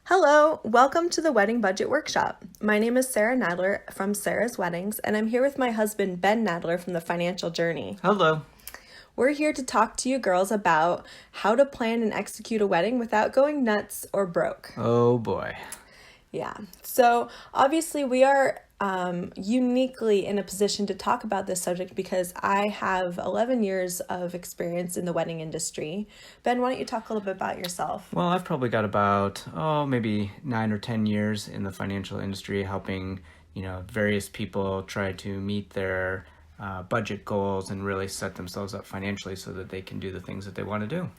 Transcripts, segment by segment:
Hello, welcome to the Wedding Budget Workshop. My name is Sarah Nadler from Sarah's Weddings, and I'm here with my husband, Ben Nadler from The Financial Journey. Hello. We're here to talk to you girls about how to plan and execute a wedding without going nuts or broke. Oh boy. Yeah, so obviously we are uniquely in a position to talk about this subject because I have 11 years of experience in the wedding industry. Ben, why don't you talk a little bit about yourself? Well, I've probably got about, maybe 9 or 10 years in the financial industry helping, various people try to meet their budget goals and really set themselves up financially so that they can do the things that they want to do.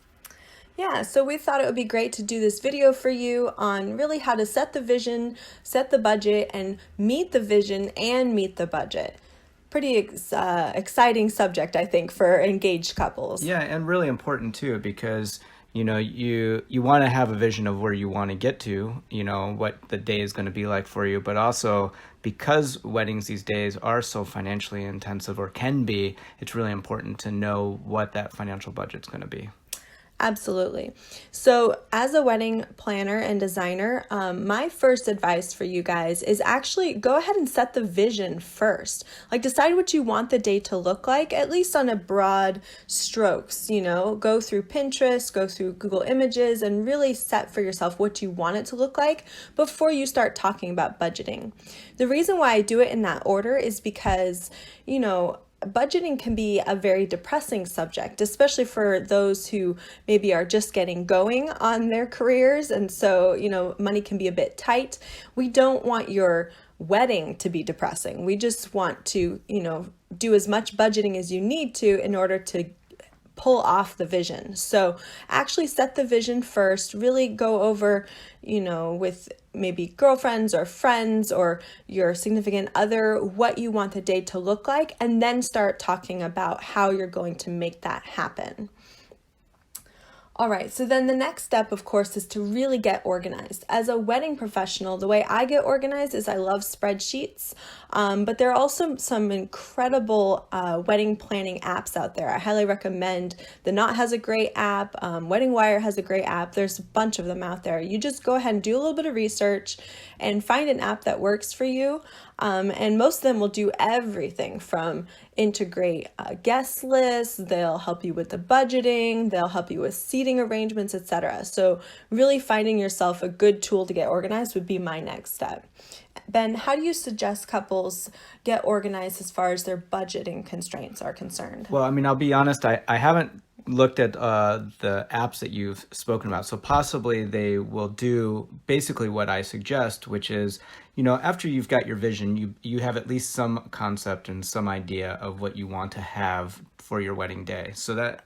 Yeah, so we thought it would be great to do this video for you on really how to set the vision, set the budget, and meet the vision and meet the budget. Pretty exciting subject, I think, for engaged couples. Yeah, and really important too because you want to have a vision of where you want to get to, what the day is going to be like for you, but also because weddings these days are so financially intensive or can be, it's really important to know what that financial budget's going to be. Absolutely. So as a wedding planner and designer, my first advice for you guys is actually go ahead and set the vision first. Like decide what you want the day to look like, at least on a broad strokes, go through Pinterest, go through Google Images, and really set for yourself what you want it to look like before you start talking about budgeting. The reason why I do it in that order is because, budgeting can be a very depressing subject, especially for those who maybe are just getting going on their careers. And so, money can be a bit tight. We don't want your wedding to be depressing. We just want to, do as much budgeting as you need to in order to pull off the vision. So actually set the vision first, really go over, with maybe girlfriends or friends or your significant other, what you want the day to look like, and then start talking about how you're going to make that happen. All right, so then the next step, of course, is to really get organized. As a wedding professional, the way I get organized is I love spreadsheets, but there are also some incredible wedding planning apps out there. I highly recommend The Knot has a great app, Wedding Wire has a great app. There's a bunch of them out there. You just go ahead and do a little bit of research and find an app that works for you. And most of them will do everything from integrate guest lists, they'll help you with the budgeting, they'll help you with seating arrangements, etc. So really finding yourself a good tool to get organized would be my next step. Ben, how do you suggest couples get organized as far as their budgeting constraints are concerned? Well, I'll be honest, I haven't looked at the apps that you've spoken about. So possibly they will do basically what I suggest, which is, after you've got your vision, you have at least some concept and some idea of what you want to have for your wedding day. So that...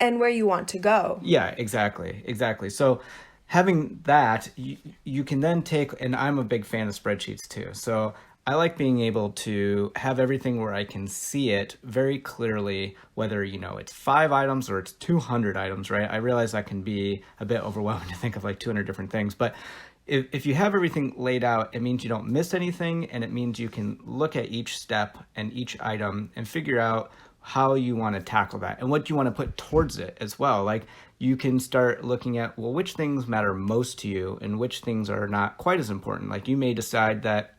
And where you want to go. Yeah, exactly. So having that, you can then take, and I'm a big fan of spreadsheets too. So I like being able to have everything where I can see it very clearly, whether, it's 5 items or it's 200 items, right? I realize that can be a bit overwhelming to think of like 200 different things, but if you have everything laid out, it means you don't miss anything, and it means you can look at each step and each item and figure out how you want to tackle that and what you want to put towards it as well. Like you can start looking at, well, which things matter most to you and which things are not quite as important. Like you may decide that,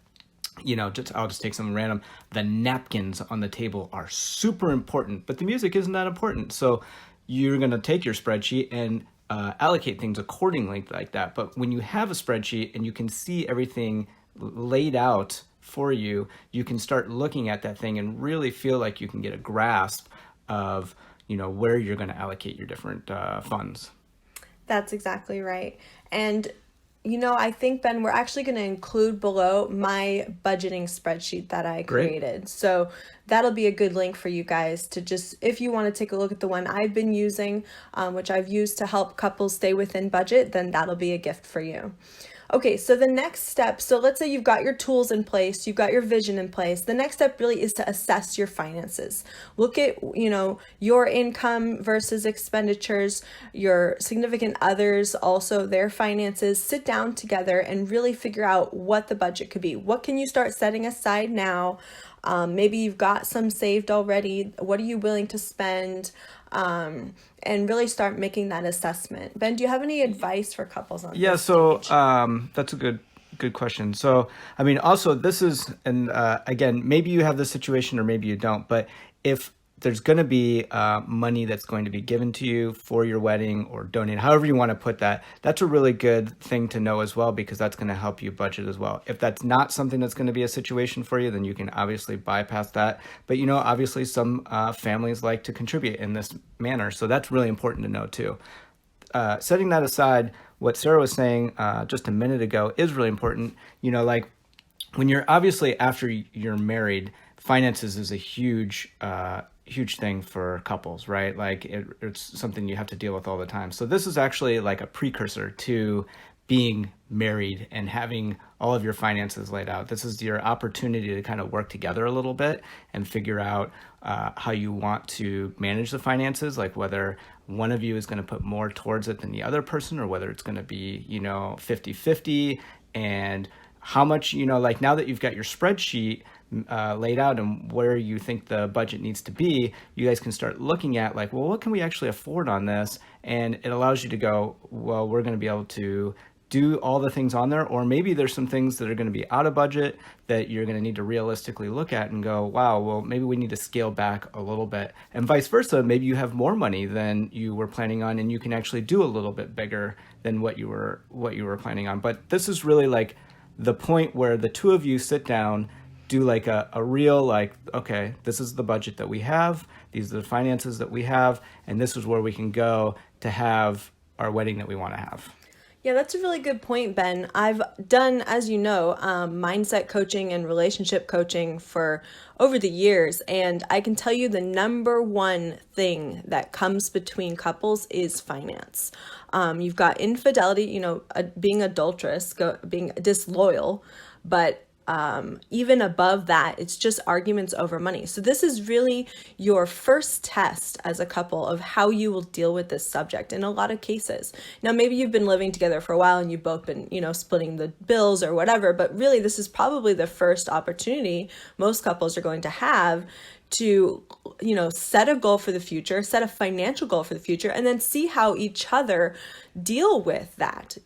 I'll just take something random. The napkins on the table are super important, but the music isn't that important. So you're going to take your spreadsheet and allocate things accordingly like that. But when you have a spreadsheet and you can see everything laid out for you, you can start looking at that thing and really feel like you can get a grasp of, where you're going to allocate your different funds. That's exactly right. And I think, Ben, we're actually going to include below my budgeting spreadsheet that I created. Great. So that'll be a good link for you guys to just, if you want to take a look at the one I've been using, which I've used to help couples stay within budget, then that'll be a gift for you. Okay, so the next step, so let's say you've got your tools in place, you've got your vision in place. The next step really is to assess your finances. Look at, your income versus expenditures, your significant others, also their finances. Sit down together and really figure out what the budget could be. What can you start setting aside now? Maybe you've got some saved already. What are you willing to spend? And really start making that assessment. Ben, do you have any advice for couples on Yeah, this so stage? that's a good question. So, I mean, also this is, and again, maybe you have this situation or maybe you don't, but if there's going to be money that's going to be given to you for your wedding or donate, however you want to put that, that's a really good thing to know as well, because that's going to help you budget as well. If that's not something that's going to be a situation for you, then you can obviously bypass that. But obviously some families like to contribute in this manner, so that's really important to know too. Setting that aside, what Sarah was saying just a minute ago is really important. Like when you're obviously after you're married, finances is a huge thing for couples, right? Like it's something you have to deal with all the time. So this is actually like a precursor to being married and having all of your finances laid out. This is your opportunity to kind of work together a little bit and figure out how you want to manage the finances, like whether one of you is going to put more towards it than the other person, or whether it's going to be 50-50, and how much, like now that you've got your spreadsheet laid out and where you think the budget needs to be, you guys can start looking at like, well, what can we actually afford on this? And it allows you to go, well, we're going to be able to do all the things on there, or maybe there's some things that are going to be out of budget that you're going to need to realistically look at and go, wow, well, maybe we need to scale back a little bit, and vice versa. Maybe you have more money than you were planning on and you can actually do a little bit bigger than what you were planning on. But this is really like the point where the two of you sit down, do like a real, like, okay, this is the budget that we have, these are the finances that we have, and this is where we can go to have our wedding that we want to have. Yeah, that's a really good point, Ben. I've done, as you know, mindset coaching and relationship coaching for over the years. And I can tell you the number one thing that comes between couples is finance. You've got infidelity, being adulterous, being disloyal, but even above that, it's just arguments over money. So this is really your first test as a couple of how you will deal with this subject in a lot of cases. Now, maybe you've been living together for a while and you've both been, splitting the bills or whatever, but really this is probably the first opportunity most couples are going to have to, set a goal for the future, set a financial goal for the future, and then see how each other deal with that,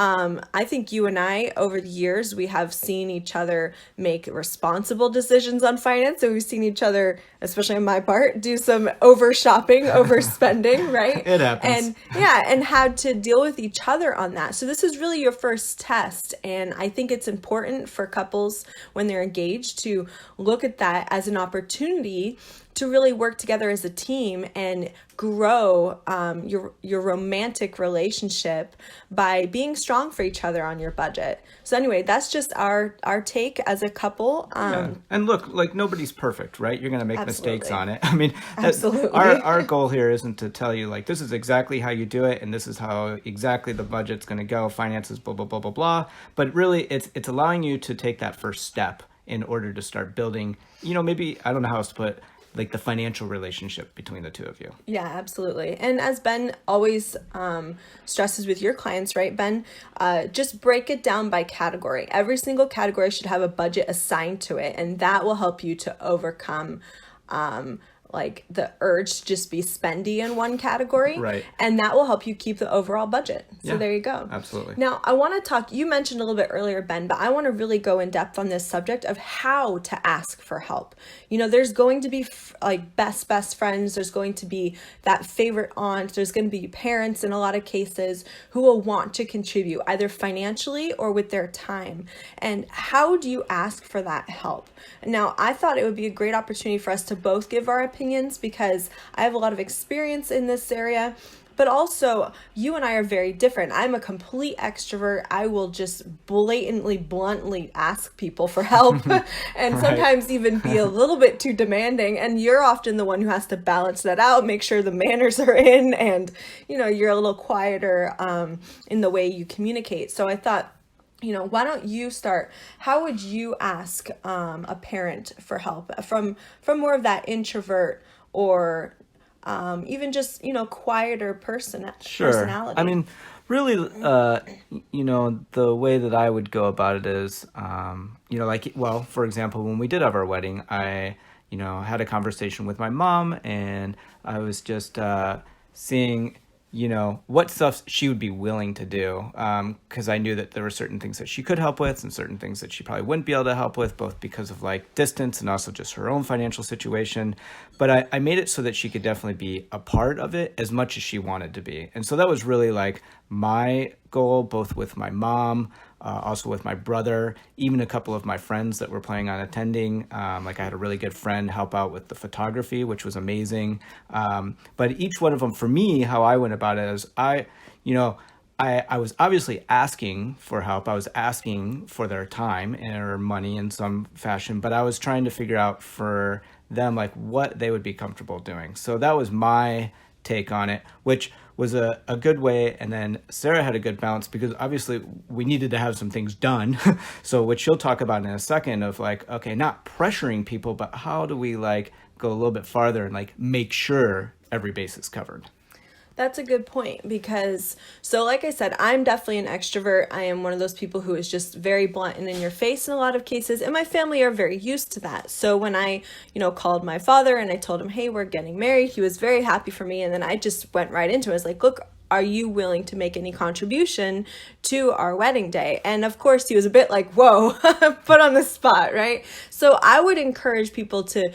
I think you and I, over the years, we have seen each other make responsible decisions on finance. And we've seen each other, especially on my part, do some over shopping, overspending, right? It happens. And had to deal with each other on that. So this is really your first test. And I think it's important for couples when they're engaged to look at that as an opportunity to really work together as a team and grow your romantic relationship by being strong for each other on your budget. So anyway, that's just our take as a couple. Yeah. And look, like nobody's perfect, right? You're going to make mistakes on it. I mean, Absolutely. our goal here isn't to tell you like this is exactly how you do it and this is how exactly the budget's going to go, finances, blah, blah, blah, blah, blah. But really, it's allowing you to take that first step in order to start building, maybe, I don't know how else to put it, like the financial relationship between the two of you. Yeah, absolutely. And as Ben always stresses with your clients, right, Ben, just break it down by category. Every single category should have a budget assigned to it, and that will help you to overcome like the urge to just be spendy in one category. Right. And that will help you keep the overall budget. So there you go. Absolutely. Now, I want to talk, you mentioned a little bit earlier, Ben, but I want to really go in depth on this subject of how to ask for help. There's going to be like best friends. There's going to be that favorite aunt. There's going to be parents in a lot of cases who will want to contribute either financially or with their time. And how do you ask for that help? Now, I thought it would be a great opportunity for us to both give our opinions because I have a lot of experience in this area, but also you and I are very different. I'm a complete extrovert. I will just bluntly ask people for help and sometimes even be a little bit too demanding. And you're often the one who has to balance that out, make sure the manners are in, and you're a little quieter in the way you communicate. So I thought, why don't you start? How would you ask a parent for help from more of that introvert or even just, quieter personality? I mean, Really, the way that I would go about it is, like, well, for example, when we did have our wedding, I, had a conversation with my mom, and I was just seeing, what stuff she would be willing to do. Because I knew that there were certain things that she could help with and certain things that she probably wouldn't be able to help with, both because of like distance and also just her own financial situation. But I made it so that she could definitely be a part of it as much as she wanted to be. And so that was really like my goal, both with my mom, also with my brother, even a couple of my friends that were planning on attending. Like I had a really good friend help out with the photography, which was amazing. But each one of them, for me, how I went about it is I was obviously asking for help. I was asking for their time or money in some fashion, but I was trying to figure out for them like what they would be comfortable doing. So that was my take on it, which was a good way. And then Sarah had a good balance because obviously we needed to have some things done. So which she'll talk about in a second of like, okay, not pressuring people, but how do we like go a little bit farther and like make sure every base is covered. That's a good point because, so like I said, I'm definitely an extrovert. I am one of those people who is just very blunt and in your face in a lot of cases, and my family are very used to that. So when I, called my father and I told him, hey, we're getting married, he was very happy for me. And then I just went right into it. I was like, look, are you willing to make any contribution to our wedding day? And of course, he was a bit like, whoa, put on the spot, right? So I would encourage people to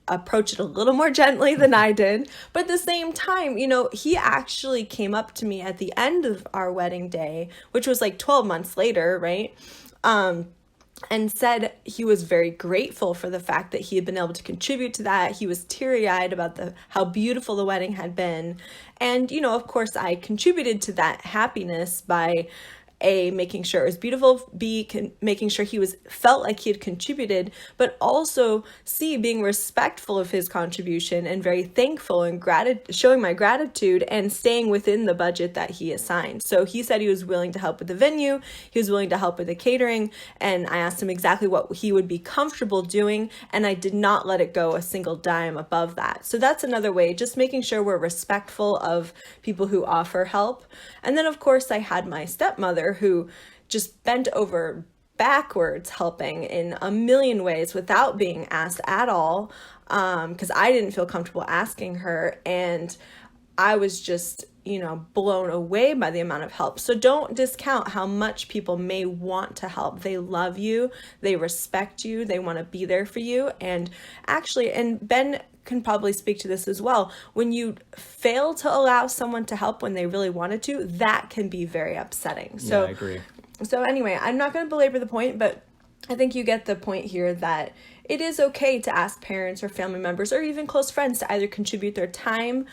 approach it a little more gently than I did. But at the same time, he actually came up to me at the end of our wedding day, which was like 12 months later, right? And said he was very grateful for the fact that he had been able to contribute to that. He was teary-eyed about how beautiful the wedding had been. And, of course, I contributed to that happiness by making sure it was beautiful, making sure he felt like he had contributed, but also being respectful of his contribution and very thankful and showing my gratitude and staying within the budget that he assigned. So he said he was willing to help with the venue, he was willing to help with the catering, and I asked him exactly what he would be comfortable doing, and I did not let it go a single dime above that. So that's another way, just making sure we're respectful of people who offer help. And then of course I had my stepmother who just bent over backwards helping in a million ways without being asked at all, because I didn't feel comfortable asking her, and I was just blown away by the amount of help. So don't discount how much people may want to help. They love you, they respect you, they want to be there for you. And actually, and Ben can probably speak to this as well, when you fail to allow someone to help when they really wanted to, that can be very upsetting. So Yeah, I agree. So anyway, I'm not going to belabor the point, but I think you get the point here that it is okay to ask parents or family members or even close friends to either contribute their time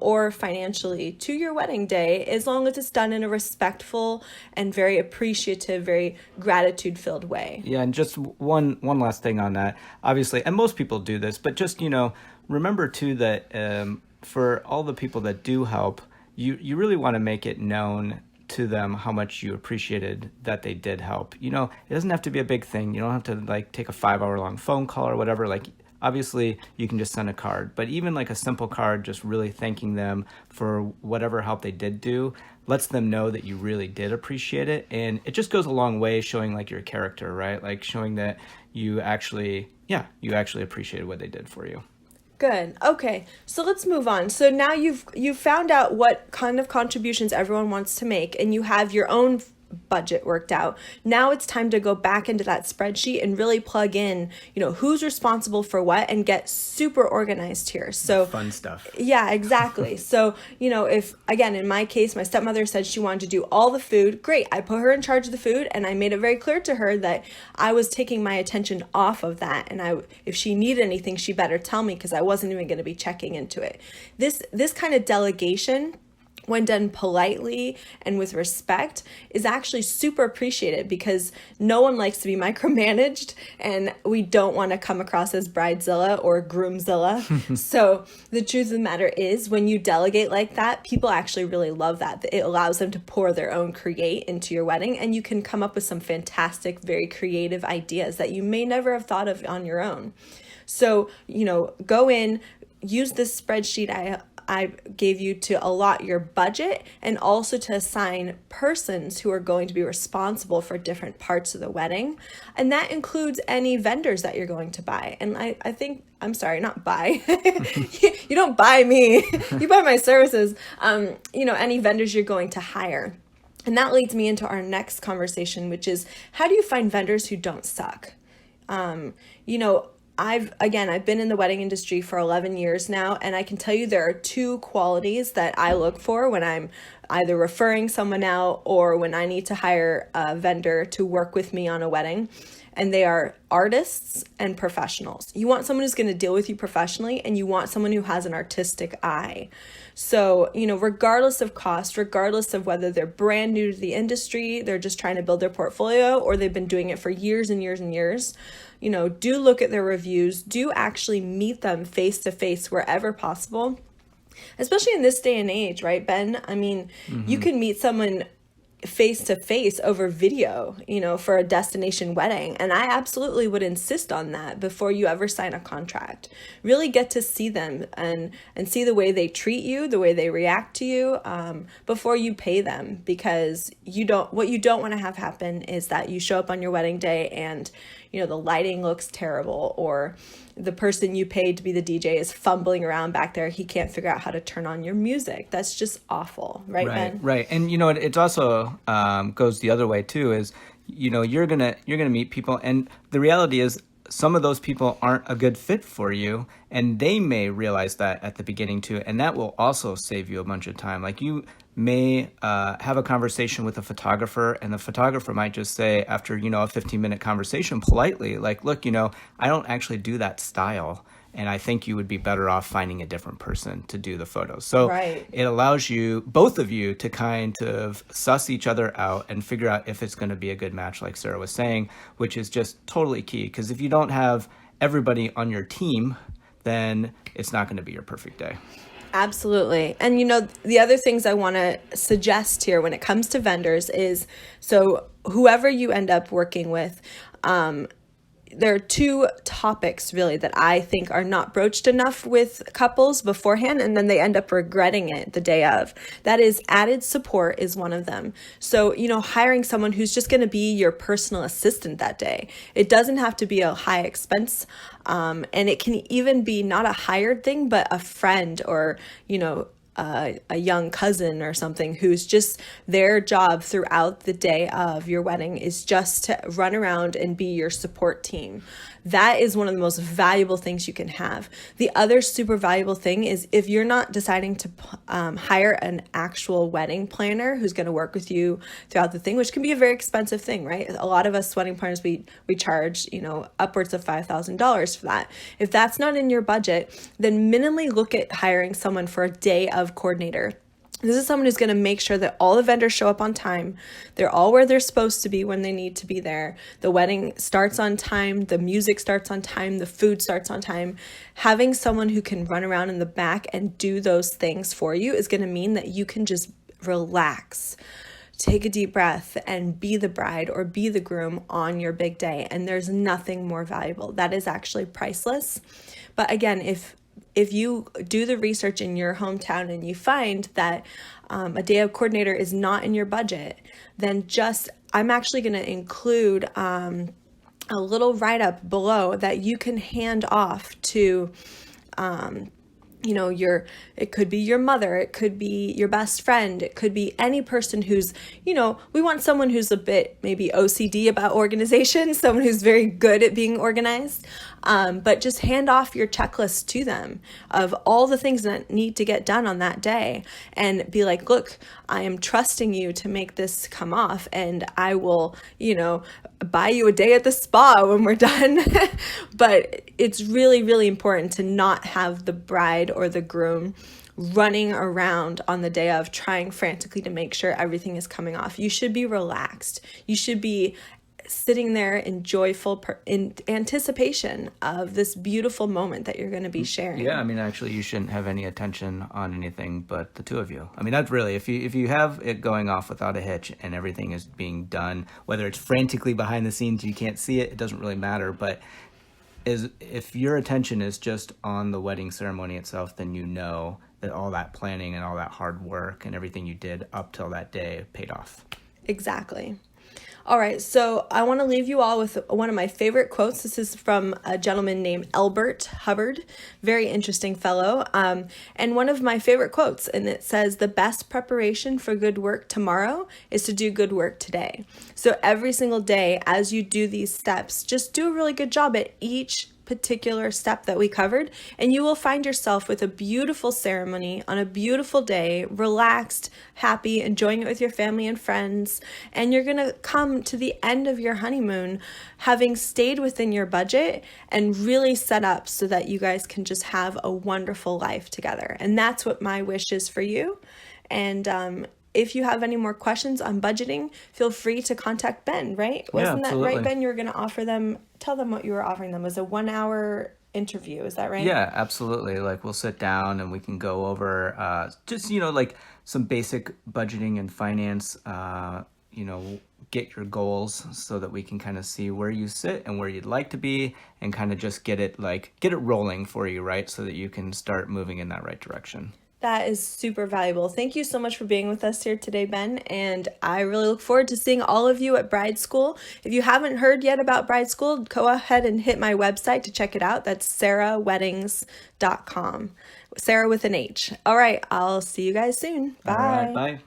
or financially to your wedding day, as long as it's done in a respectful and very appreciative, very gratitude-filled way. Yeah, and just one last thing on that. Obviously, and most people do this, but just, remember too that for all the people that do help, you really want to make it known to them how much you appreciated that they did help. It doesn't have to be a big thing. You don't have to like take a 5-hour long phone call or whatever. Like obviously you can just send a card, but even like a simple card, just really thanking them for whatever help they did do, lets them know that you really did appreciate it. And it just goes a long way showing like your character, right? Like showing that you actually appreciated what they did for you. Good. Okay, so let's move on. So now you've found out what kind of contributions everyone wants to make, and you have your own budget worked out. Now it's time to go back into that spreadsheet and really plug in, who's responsible for what, and get super organized here. So fun stuff. Yeah, exactly. So, if, again, in my case, my stepmother said she wanted to do all the food, great. I put her in charge of the food, and I made it very clear to her that I was taking my attention off of that. And if she needed anything, she better tell me, because I wasn't even going to be checking into it. This kind of delegation, when done politely and with respect, is actually super appreciated, because no one likes to be micromanaged, and we don't want to come across as bridezilla or groomzilla. So the truth of the matter is, when you delegate like that, people actually really love that. It allows them to pour their own create into your wedding, and you can come up with some fantastic, very creative ideas that you may never have thought of on your own. So, go in, use this spreadsheet I gave you to allot your budget and also to assign persons who are going to be responsible for different parts of the wedding. And that includes any vendors that you're going to buy. And I think, I'm sorry, not buy. You don't buy me, you buy my services. Any vendors you're going to hire. And that leads me into our next conversation, which is how do you find vendors who don't suck? I've been in the wedding industry for 11 years now, and I can tell you there are two qualities that I look for when I'm either referring someone out or when I need to hire a vendor to work with me on a wedding. And they are artists and professionals. You want someone who's going to deal with you professionally, and you want someone who has an artistic eye. So, regardless of cost, regardless of whether they're brand new to the industry, they're just trying to build their portfolio, or they've been doing it for years and years and years, do look at their reviews, do actually meet them face to face wherever possible, especially in this day and age, right, Ben? I mean, you can meet someone face to face over video, for a destination wedding. And I absolutely would insist on that before you ever sign a contract. Really get to see them and see the way they treat you, the way they react to you, before you pay them, because what you don't want to have happen is that you show up on your wedding day and, the lighting looks terrible, or the person you paid to be the DJ is fumbling around back there. He can't figure out how to turn on your music. That's just awful, right, Ben? Right. And it also goes the other way too. Is you're gonna meet people, and the reality is some of those people aren't a good fit for you, and they may realize that at the beginning too, and that will also save you a bunch of time. Like you may have a conversation with a photographer, and the photographer might just say after a 15-minute conversation politely, like, look, I don't actually do that style, and I think you would be better off finding a different person to do the photos. So It allows both of you to kind of suss each other out and figure out if it's going to be a good match, like Sarah was saying, which is just totally key. Because if you don't have everybody on your team, then it's not going to be your perfect day. Absolutely. And the other things I want to suggest here when it comes to vendors is, so whoever you end up working with, there are two topics really that I think are not broached enough with couples beforehand, and then they end up regretting it the day of. That is, added support is one of them. So, hiring someone who's just going to be your personal assistant that day. It doesn't have to be a high expense, and it can even be not a hired thing, but a friend or, a young cousin or something who's just their job throughout the day of your wedding is just to run around and be your support team. That is one of the most valuable things you can have. The other super valuable thing is if you're not deciding to hire an actual wedding planner who's going to work with you throughout the thing, which can be a very expensive thing, right? A lot of us wedding planners, we charge, upwards of $5,000 for that. If that's not in your budget, then minimally look at hiring someone for a day of coordinator. This is someone who's going to make sure that all the vendors show up on time. They're all where they're supposed to be when they need to be there. The wedding starts on time. The music starts on time. The food starts on time. Having someone who can run around in the back and do those things for you is going to mean that you can just relax, take a deep breath, and be the bride or be the groom on your big day. And there's nothing more valuable. That is actually priceless. But again, if you do the research in your hometown and you find that a day of coordinator is not in your budget, then I'm actually going to include a little write-up below that you can hand off to it could be your mother, it could be your best friend, it could be any person who's, we want someone who's a bit maybe OCD about organization, someone who's very good at being organized, but just hand off your checklist to them of all the things that need to get done on that day and be like, look, I am trusting you to make this come off, and I will, buy you a day at the spa when we're done. But it's really, really important to not have the bride or the groom running around on the day of trying frantically to make sure everything is coming off. You should be relaxed. You should be sitting there in joyful in anticipation of this beautiful moment that you're going to be sharing. Yeah, actually you shouldn't have any attention on anything but the two of you. That's really, if you have it going off without a hitch and everything is being done, whether it's frantically behind the scenes, you can't see it, it doesn't really matter, but if your attention is just on the wedding ceremony itself, then that all that planning and all that hard work and everything you did up till that day paid off. Exactly. All right, so I want to leave you all with one of my favorite quotes. This is from a gentleman named Elbert Hubbard, very interesting fellow, and one of my favorite quotes, and it says, "The best preparation for good work tomorrow is to do good work today." So every single day, as you do these steps, just do a really good job at each particular step that we covered, and you will find yourself with a beautiful ceremony on a beautiful day, relaxed, happy, enjoying it with your family and friends. And you're going to come to the end of your honeymoon having stayed within your budget and really set up so that you guys can just have a wonderful life together. And that's what my wish is for you. And if you have any more questions on budgeting, feel free to contact Ben, right? Wasn't that right, Ben? You were going to offer them, tell them what you were offering them. It was a 1 hour interview. Is that right? Yeah, absolutely. Like we'll sit down and we can go over just, like some basic budgeting and finance, get your goals so that we can kind of see where you sit and where you'd like to be and kind of just get it rolling for you, right? So that you can start moving in that right direction. That is super valuable. Thank you so much for being with us here today, Ben. And I really look forward to seeing all of you at Bride School. If you haven't heard yet about Bride School, go ahead and hit my website to check it out. That's sarahweddings.com. Sarah with an H. All right. I'll see you guys soon. Bye. All right, bye.